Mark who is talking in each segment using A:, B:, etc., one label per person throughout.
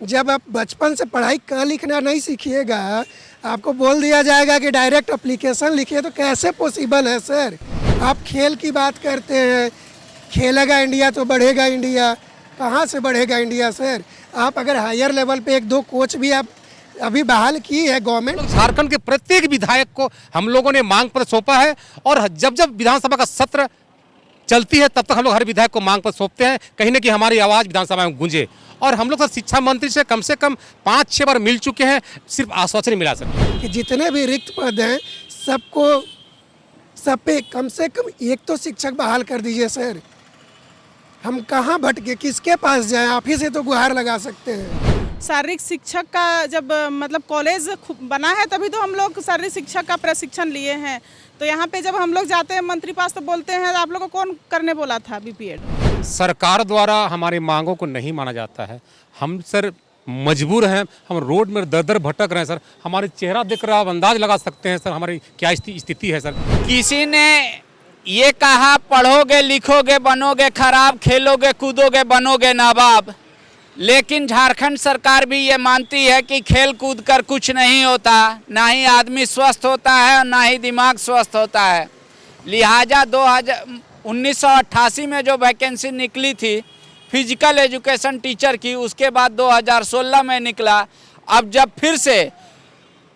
A: जब आप बचपन से पढ़ाई का लिखना नहीं सीखिएगा, आपको बोल दिया जाएगा कि डायरेक्ट एप्लीकेशन लिखिए, तो कैसे पॉसिबल है सर। आप खेल की बात करते हैं, खेलेगा इंडिया तो बढ़ेगा इंडिया, कहाँ से बढ़ेगा इंडिया सर। आप अगर हायर लेवल पे एक दो कोच भी आप अभी बहाल की है गवर्नमेंट।
B: झारखंड के प्रत्येक विधायक को हम लोगों ने मांग पत्र सौंपा है और जब जब विधानसभा का सत्र चलती है तब तक हम लोग हर विधायक को मांग पत्र सौंपते हैं, कहीं ना कहीं हमारी आवाज़ विधानसभा में गूंजे। और हम लोग शिक्षा मंत्री से कम 5-6 बार मिल चुके हैं, सिर्फ आश्वासन नहीं मिला सर।
A: कि जितने भी रिक्त पद हैं सब पे कम से कम एक तो शिक्षक बहाल कर दीजिए सर। हम कहाँ भटके, किसके पास जाएं, आप ही से तो गुहार लगा सकते हैं।
C: शारीरिक शिक्षक का जब कॉलेज बना है तभी तो हम लोग शारीरिक शिक्षक का प्रशिक्षण लिए हैं। तो यहाँ पे जब हम लोग जाते हैं मंत्री पास तो बोलते हैं आप लोगों को कौन करने बोला था बीपीएड।
B: सरकार द्वारा हमारी मांगों को नहीं माना जाता है। हम सर मजबूर हैं, हम रोड में दर दर भटक रहे हैं सर। हमारे चेहरा देख रहा, आप अंदाज लगा सकते हैं सर हमारी क्या स्थिति है सर।
D: किसी ने ये कहा पढ़ोगे लिखोगे बनोगे खराब, खेलोगे कूदोगे बनोगे नाबाब, लेकिन झारखंड सरकार भी ये मानती है कि खेल कूद कर कुछ नहीं होता, ना ही आदमी स्वस्थ होता है और ना ही दिमाग स्वस्थ होता है। लिहाजा 1988 में जो वैकेंसी निकली थी फिजिकल एजुकेशन टीचर की, उसके बाद 2016 में निकला। अब जब फिर से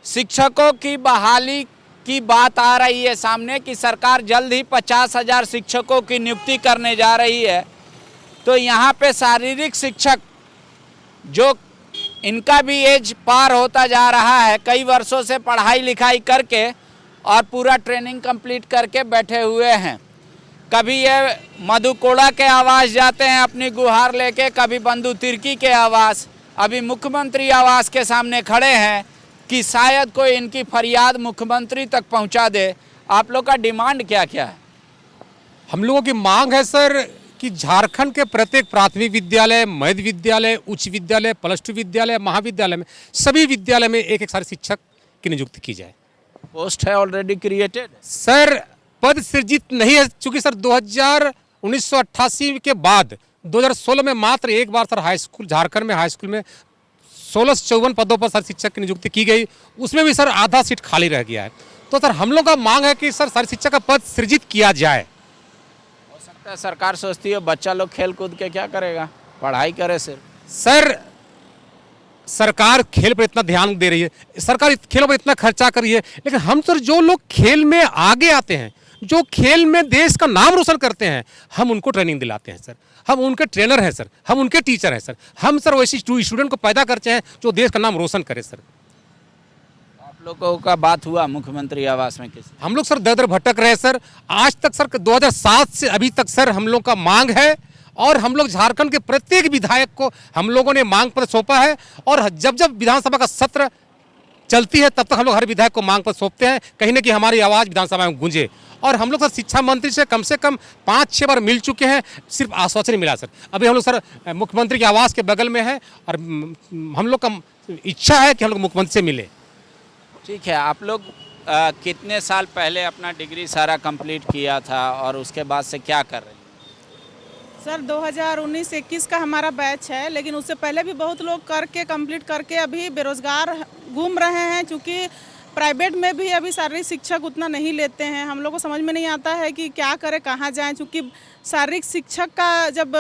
D: शिक्षकों की बहाली की बात आ रही है सामने कि सरकार जल्द ही 50,000 शिक्षकों की नियुक्ति करने जा रही है, तो यहाँ पे शारीरिक शिक्षक जो इनका भी एज पार होता जा रहा है, कई वर्षों से पढ़ाई लिखाई करके और पूरा ट्रेनिंग कंप्लीट करके बैठे हुए हैं। कभी ये मधुकोड़ा के आवास जाते हैं अपनी गुहार लेके, कभी बंधु तिर्की के आवास, अभी मुख्यमंत्री आवास के सामने खड़े हैं कि शायद कोई इनकी फरियाद मुख्यमंत्री तक पहुंचा दे। आप लोग का डिमांड क्या क्या है?
B: हम लोगों की मांग है सर कि झारखंड के प्रत्येक प्राथमिक विद्यालय, मध्य विद्यालय, उच्च विद्यालय, +2 विद्यालय, महाविद्यालय में सभी विद्यालय में एक सारे शिक्षक की नियुक्ति की जाए।
D: पोस्ट है ऑलरेडी क्रिएटेड
B: सर, पद सृजित नहीं है, चूंकि सर 1988 के बाद 2016 में मात्र एक बार सर हाई स्कूल, झारखंड में हाई स्कूल में 1654 पदों पर सर शिक्षक की नियुक्ति की गई, उसमें भी सर आधा सीट खाली रह गया है। तो सर हम लोग का मांग है कि सर शिक्षक का पद सृजित किया जाए।
D: हो सकता है सरकार सोचती है बच्चा लोग खेल कूद के क्या करेगा, पढ़ाई करे सिर्फ।
B: सर सरकार खेल पर इतना ध्यान दे रही है, सरकार खेलों पर इतना खर्चा कर रही है, लेकिन हम सर जो लोग खेल में आगे आते हैं, जो खेल में देश का नाम रोशन करते हैं, हम उनको ट्रेनिंग दिलाते हैं सर। हम उनके ट्रेनर हैं सर, हम उनके टीचर हैं सर। हम सर वैसे स्टूडेंट को पैदा करते हैं जो देश का नाम रोशन करे सर।
D: आप लोगों का बात हुआ मुख्यमंत्री आवास में किसी?
B: हम लोग सर दर दर भटक रहे हैं सर। आज तक सर 2007 से अभी तक सर हम लोग का मांग है और हम लोग झारखंड के प्रत्येक विधायक को हम लोगों ने मांग पत्र सौंपा है और जब जब विधानसभा का सत्र चलती है तब तक हम लोग हर विधायक को मांग पत्र सौंपते हैं, कहीं ना कहीं हमारी आवाज़ विधानसभा में गूंजे। और हम लोग सर शिक्षा मंत्री से कम 5-6 बार मिल चुके हैं, सिर्फ आश्वासन नहीं मिला सर। अभी हम लोग सर मुख्यमंत्री के आवास के बगल में है और हम लोग का इच्छा है कि हम लोग मुख्यमंत्री से मिले।
D: ठीक है, आप लोग कितने साल पहले अपना डिग्री सारा कंप्लीट किया था और उसके बाद से क्या कर रहे हैं?
C: सर 2019-21 का हमारा बैच है, लेकिन उससे पहले भी बहुत लोग करके कंप्लीट करके अभी बेरोजगार घूम रहे हैं, क्योंकि प्राइवेट में भी अभी शारीरिक शिक्षक उतना नहीं लेते हैं। हम लोग को समझ में नहीं आता है कि क्या करें, कहाँ जाएं, क्योंकि शारीरिक शिक्षक का जब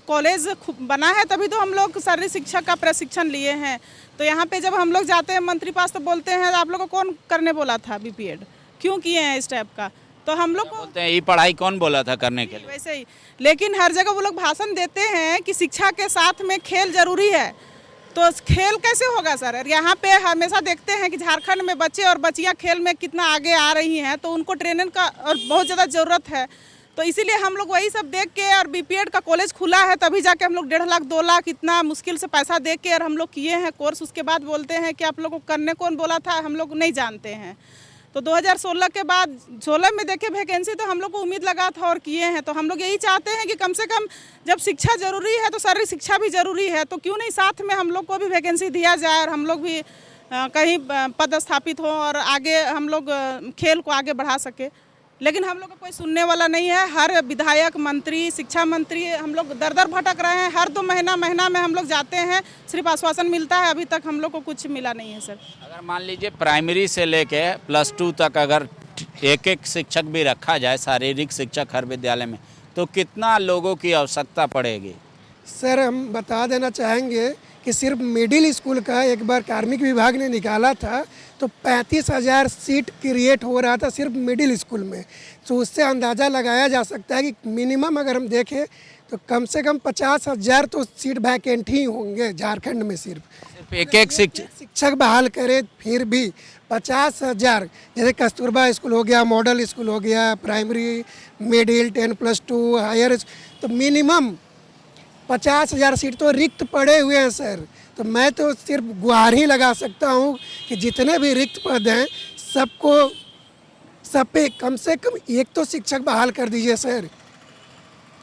C: कॉलेज बना है तभी तो हम लोग शारीरिक शिक्षक का प्रशिक्षण लिए हैं। तो यहाँ पे जब हम लोग जाते हैं मंत्री पास तो बोलते हैं आप लोग को कौन करने बोला था बीपीएड, क्यों किए हैं इस टाइप का। तो हम लोग को
D: बोलते हैं ये पढ़ाई कौन बोला था करने के लिए,
C: वैसे ही। लेकिन हर जगह वो लोग भाषण देते हैं कि शिक्षा के साथ में खेल जरूरी है, तो खेल कैसे होगा सर। यहाँ पे हमेशा देखते हैं कि झारखंड में बच्चे और बच्चियाँ खेल में कितना आगे आ रही हैं, तो उनको ट्रेनिंग का और बहुत ज़्यादा ज़रूरत है। तो इसीलिए हम लोग वही सब देख के, और बीपीएड का कॉलेज खुला है तभी जाके हम लोग 1.5 लाख 2 लाख इतना मुश्किल से पैसा दे के और हम लोग किए हैं कोर्स। उसके बाद बोलते हैं कि आप लोग को करने कौन बोला था, हम लोग नहीं जानते हैं। तो 2016 के बाद 16 में देखे वैकेंसी तो हम लोग को उम्मीद लगा था और किए हैं। तो हम लोग यही चाहते हैं कि कम से कम जब शिक्षा जरूरी है तो शारीरिक शिक्षा भी जरूरी है, तो क्यों नहीं साथ में हम लोग को भी वैकेंसी दिया जाए और हम लोग भी कहीं पदस्थापित हो और आगे हम लोग खेल को आगे बढ़ा सके। लेकिन हम लोग को कोई सुनने वाला नहीं है। हर विधायक, मंत्री, शिक्षा मंत्री हम लोग दर दर भटक रहे हैं। हर 2 महीना में हम लोग जाते हैं, सिर्फ आश्वासन मिलता है, अभी तक हम लोग को कुछ मिला नहीं है सर।
D: अगर मान लीजिए प्राइमरी से लेके +2 तक अगर एक शिक्षक भी रखा जाए, शारीरिक शिक्षक हर विद्यालय में, तो कितना लोगों की आवश्यकता पड़ेगी?
A: सर हम बता देना चाहेंगे कि सिर्फ मिडिल स्कूल का एक बार कार्मिक विभाग ने निकाला था तो 35,000 सीट क्रिएट हो रहा था सिर्फ मिडिल स्कूल में। तो उससे अंदाज़ा लगाया जा सकता है कि मिनिमम अगर हम देखें तो कम से कम 50,000 तो सीट वैकेंट ही होंगे झारखंड में। सिर्फ
D: एक
A: शिक्षक बहाल करे फिर भी 50,000, जैसे कस्तूरबा स्कूल हो गया, मॉडल स्कूल हो गया, प्राइमरी, मिडिल, 10+2, हायर, तो मिनिमम 50,000 सीट तो रिक्त पड़े हुए हैं सर। तो मैं तो सिर्फ गुहार ही लगा सकता हूँ कि जितने भी रिक्त पद हैं सब पे कम से कम एक तो शिक्षक बहाल कर दीजिए सर।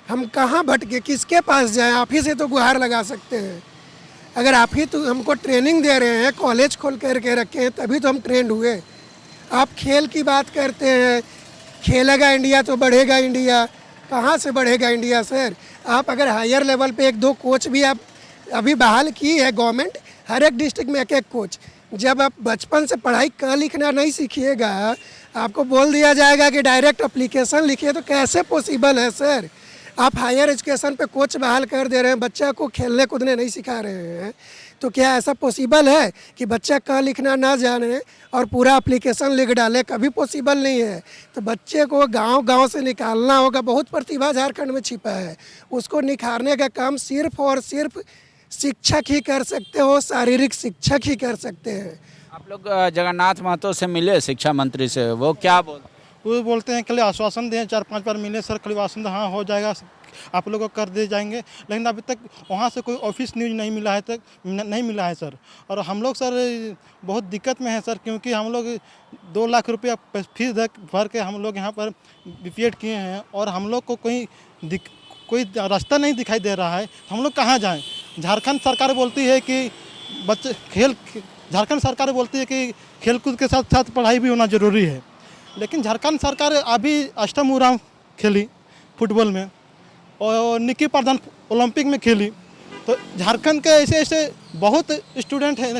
A: हम कहाँ भटके, किसके पास जाएं? आप ही से तो गुहार लगा सकते हैं। अगर आप ही तो हमको ट्रेनिंग दे रहे हैं, कॉलेज खोल करके रखे हैं, तभी तो हम ट्रेंड हुए। आप खेल की बात करते हैं, खेलेगा इंडिया तो बढ़ेगा इंडिया। कहाँ से बढ़ेगा इंडिया सर? आप अगर हायर लेवल पे 1-2 कोच भी आप अभी बहाल की है गवर्नमेंट, हर एक डिस्ट्रिक्ट में 1-1 कोच। जब आप बचपन से पढ़ाई का लिखना नहीं सीखिएगा, आपको बोल दिया जाएगा कि डायरेक्ट एप्लीकेशन लिखिए, तो कैसे पॉसिबल है सर? आप हायर एजुकेशन पे कोच बहाल कर दे रहे हैं, बच्चा को खेलने कूदने नहीं सिखा रहे हैं, तो क्या ऐसा पॉसिबल है कि बच्चा का लिखना ना जाने और पूरा एप्लीकेशन लिख डाले? कभी पॉसिबल नहीं है। तो बच्चे को गांव-गांव से निकालना होगा। बहुत प्रतिभा झारखंड में छिपा है, उसको निखारने का काम सिर्फ और सिर्फ शिक्षक ही कर सकते हो, शारीरिक शिक्षक ही कर सकते हैं।
D: आप लोग जगन्नाथ महतो से मिले शिक्षा मंत्री से, वो क्या
E: वो बोलते हैं खाली आश्वासन दें, 4-5 बार मिले सर, खाली आश्वासन हाँ हो जाएगा, आप लोगों को कर दे जाएंगे, लेकिन अभी तक वहाँ से कोई ऑफिस न्यूज नहीं मिला है, नहीं मिला है सर। और हम लोग सर बहुत दिक्कत में है सर, क्योंकि हम लोग 2 लाख रुपया फीस भर के हम लोग यहाँ पर बीपीएड किए हैं और हम लोग को कोई रास्ता नहीं दिखाई दे रहा है। हम लोग कहाँ जाएँ? झारखंड सरकार बोलती है कि झारखंड सरकार बोलती है कि खेलकूद के साथ साथ पढ़ाई भी होना ज़रूरी है, लेकिन झारखंड सरकार अभी अष्टमुराम खेली फुटबॉल में और निक्की प्रधान ओलंपिक में खेली। तो झारखंड के ऐसे बहुत स्टूडेंट हैं,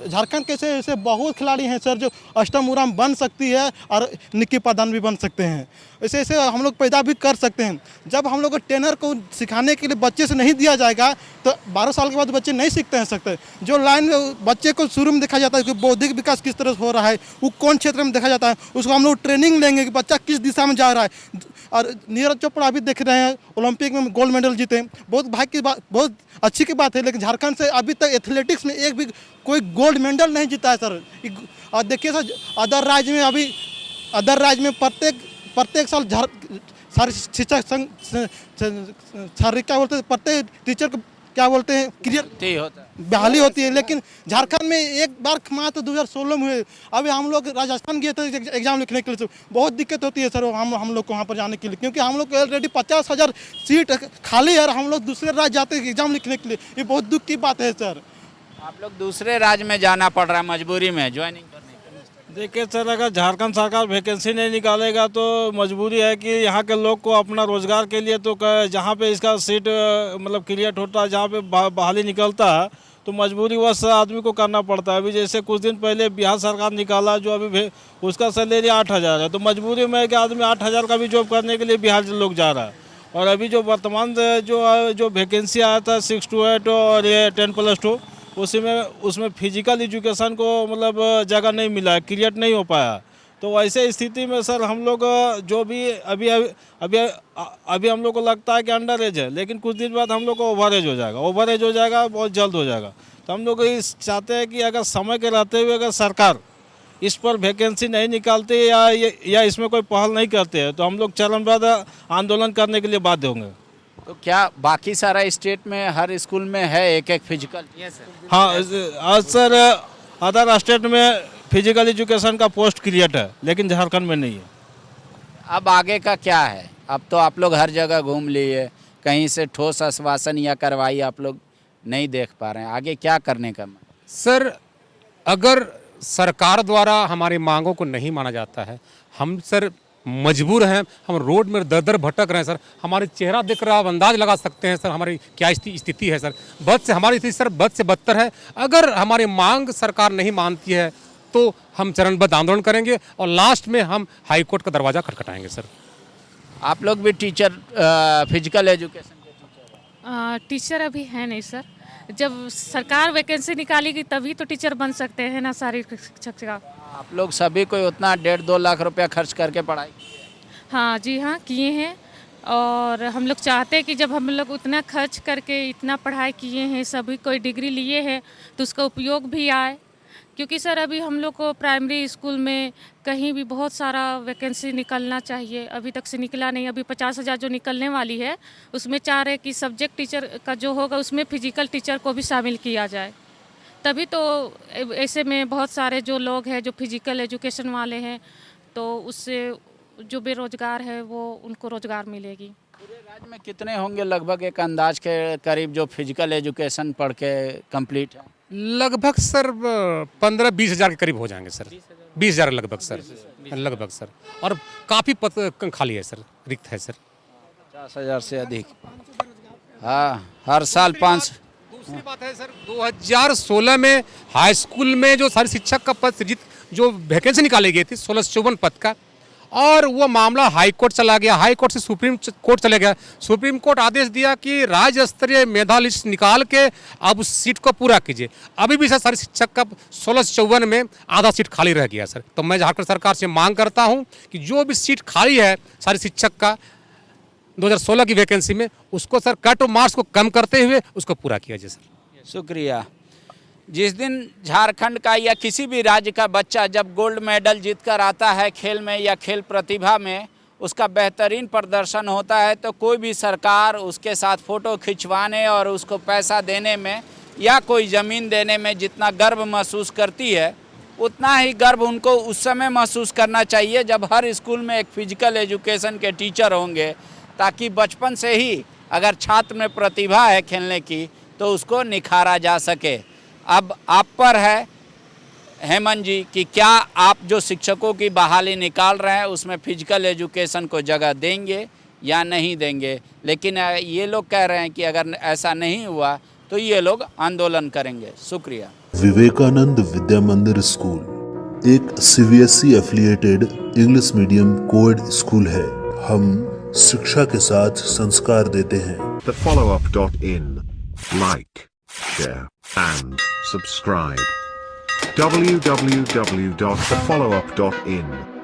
E: झारखंड के ऐसे बहुत खिलाड़ी हैं सर जो अष्टमुराम बन सकती है और निक्की प्रधान भी बन सकते हैं। ऐसे हम लोग पैदा भी कर सकते हैं। जब हम लोग को ट्रेनर को सिखाने के लिए बच्चे से नहीं दिया जाएगा तो 12 साल के बाद बच्चे नहीं सीखते हैं सकते। जो लाइन बच्चे को शुरू में देखा जाता है कि बौद्धिक विकास किस तरह से हो रहा है, वो कौन क्षेत्र में देखा जाता है, उसको हम लोग ट्रेनिंग लेंगे कि बच्चा किस दिशा में जा रहा है। और नीरज चोपड़ा अभी देख रहे हैं ओलंपिक में गोल्ड मेडल जीते, बहुत भाग्य की बात, बहुत अच्छी की बात है, लेकिन झारखंड से अभी तक एथलेटिक्स में एक भी कोई गोल्ड मेडल नहीं जीता है सर। और देखिए सर, अदर राज्य में प्रत्येक साल सारे शिक्षक संघ क्या बोलते हैं, प्रत्येक टीचर को क्या बोलते हैं बहाली होती है, लेकिन झारखंड में एक बार मात्र 2016 में हुए। अभी हम लोग राजस्थान गए थे एग्जाम लिखने के लिए, बहुत दिक्कत होती है सर हम लोग को वहाँ पर जाने के लिए, क्योंकि हम लोग ऑलरेडी 50,000 सीट खाली है और हम लोग दूसरे राज्य जाते हैं एग्जाम लिखने के लिए। ये बहुत दुख की बात है सर।
D: आप लोग दूसरे राज्य में जाना पड़ रहा है मजबूरी में ज्वाइनिंग करने के लिए?
F: देखिए सर, अगर झारखंड सरकार वैकेंसी नहीं निकालेगा तो मजबूरी है कि यहाँ के लोग को अपना रोजगार के लिए तो जहाँ पे इसका सीट मतलब क्रिएट होता है, जहाँ पे बहाली निकलता है, तो मजबूरी वश आदमी को करना पड़ता है। अभी जैसे कुछ दिन पहले बिहार सरकार निकाला जो अभी उसका सैलरी 8,000 है, तो मजबूरी में है कि आदमी 8,000 का भी जॉब करने के लिए बिहार से लोग जा रहा है। और अभी जो वर्तमान जो वैकेंसी आया था 6 to 8 और ये 10+2, उसमें फिजिकल एजुकेशन को मतलब जगह नहीं मिला है, क्रिएट नहीं हो पाया। तो वैसे स्थिति में सर हम लोग जो भी अभी हम लोग को लगता है कि अंडर एज है, लेकिन कुछ दिन बाद हम लोग को ओवर एज हो जाएगा, बहुत जल्द हो जाएगा। तो हम लोग चाहते हैं कि अगर समय के रहते हुए अगर सरकार इस पर वैकेंसी नहीं निकालते या इसमें कोई पहल नहीं करते हैं तो हम लोग चरणबद्ध आंदोलन करने के लिए बाध्य होंगे।
D: तो क्या बाकी सारा स्टेट में हर स्कूल में है एक फिजिकल?
F: हाँ आज सर अदर स्टेट में फिजिकल एजुकेशन का पोस्ट क्रिएट है, लेकिन झारखंड में नहीं है।
D: अब आगे का क्या है? अब तो आप लोग हर जगह घूम लिए, कहीं से ठोस आश्वासन या कार्रवाई आप लोग नहीं देख पा रहे हैं, आगे क्या करने का?
B: सर अगर सरकार द्वारा हमारी मांगों को नहीं माना जाता है। हम सर मजबूर हैं, हम रोड में दर दर भटक रहे हैं सर। हमारे चेहरा देख कर आप अंदाज लगा सकते हैं सर हमारी क्या स्थिति है सर। बद से हमारी स्थिति सर बद से बदतर है। अगर हमारी मांग सरकार नहीं मानती है तो हम चरणबद्ध आंदोलन करेंगे और लास्ट में हम हाई कोर्ट का दरवाज़ा खटखटाएंगे सर।
D: आप लोग भी टीचर फिजिकल एजुकेशन के टीचर हैं?
G: टीचर अभी है नहीं सर। जब सरकार वैकेंसी निकालेगी तभी तो टीचर बन सकते हैं ना, शारीरिक शिक्षक का।
D: आप लोग सभी कोई उतना 1.5-2 लाख रुपया खर्च करके पढ़ाई की है?
G: हाँ जी हाँ, किए हैं। और हम लोग चाहते हैं कि जब हम लोग उतना खर्च करके इतना पढ़ाई किए हैं, सभी कोई डिग्री लिए हैं, तो उसका उपयोग भी आए। क्योंकि सर अभी हम लोग को प्राइमरी स्कूल में कहीं भी बहुत सारा वैकेंसी निकलना चाहिए, अभी तक से निकला नहीं। अभी 50,000 जो निकलने वाली है उसमें चाह रहे कि सब्जेक्ट टीचर का जो होगा उसमें फिजिकल टीचर को भी शामिल किया जाए, तभी तो ऐसे में बहुत सारे जो लोग हैं जो फिजिकल एजुकेशन वाले हैं तो उससे जो बेरोजगार है वो उनको रोजगार मिलेगी।
D: पूरे राज्य में कितने होंगे लगभग एक अंदाज के करीब जो फिजिकल एजुकेशन पढ़ के कंप्लीट है?
B: लगभग सर 15-20 हज़ार के करीब हो जाएंगे सर। 20,000 लगभग सर। और काफ़ी पद खाली है सर, रिक्त है सर।
D: 50,000 से अधिक। हाँ, हर साल 5।
B: दूसरी बात है सर, 2016 में हाई स्कूल में जो सारी शिक्षक का पद सृजित जो वैकेंसी निकाली गई थी 1654 पद का, और वो मामला हाई कोर्ट चला गया। हाई कोर्ट से सुप्रीम कोर्ट चले गया। सुप्रीम कोर्ट आदेश दिया कि राज्य स्तरीय मेधा लिस्ट निकाल के अब उस सीट को पूरा कीजिए। अभी भी सर सारी शिक्षक का 1654 में आधा सीट खाली रह गया सर। तो मैं झारखंड सरकार से मांग करता हूँ कि जो भी सीट खाली है सारी शिक्षक का 2016 की वैकेंसी में, उसको सर कट ऑफ मार्क्स को कम करते हुए उसको पूरा किया जाए सर।
D: शुक्रिया। जिस दिन झारखंड का या किसी भी राज्य का बच्चा जब गोल्ड मेडल जीत कर आता है खेल में या खेल प्रतिभा में, उसका बेहतरीन प्रदर्शन होता है, तो कोई भी सरकार उसके साथ फ़ोटो खिंचवाने और उसको पैसा देने में या कोई ज़मीन देने में जितना गर्व महसूस करती है, उतना ही गर्व उनको उस समय महसूस करना चाहिए जब हर स्कूल में एक फिजिकल एजुकेशन के टीचर होंगे, ताकि बचपन से ही अगर छात्र में प्रतिभा है खेलने की तो उसको निखारा जा सके। अब आप पर है हेमंत जी कि क्या आप जो शिक्षकों की बहाली निकाल रहे हैं उसमें फिजिकल एजुकेशन को जगह देंगे या नहीं देंगे। लेकिन ये लोग कह रहे हैं कि अगर ऐसा नहीं हुआ तो ये लोग आंदोलन करेंगे। शुक्रिया।
H: विवेकानंद विद्या मंदिर स्कूल एक CBSE affiliated English medium coed school है। हम शिक्षा के साथ संस्कार देते हैं।
I: thefollowup.in. Like, share and subscribe. www.thefollowup.in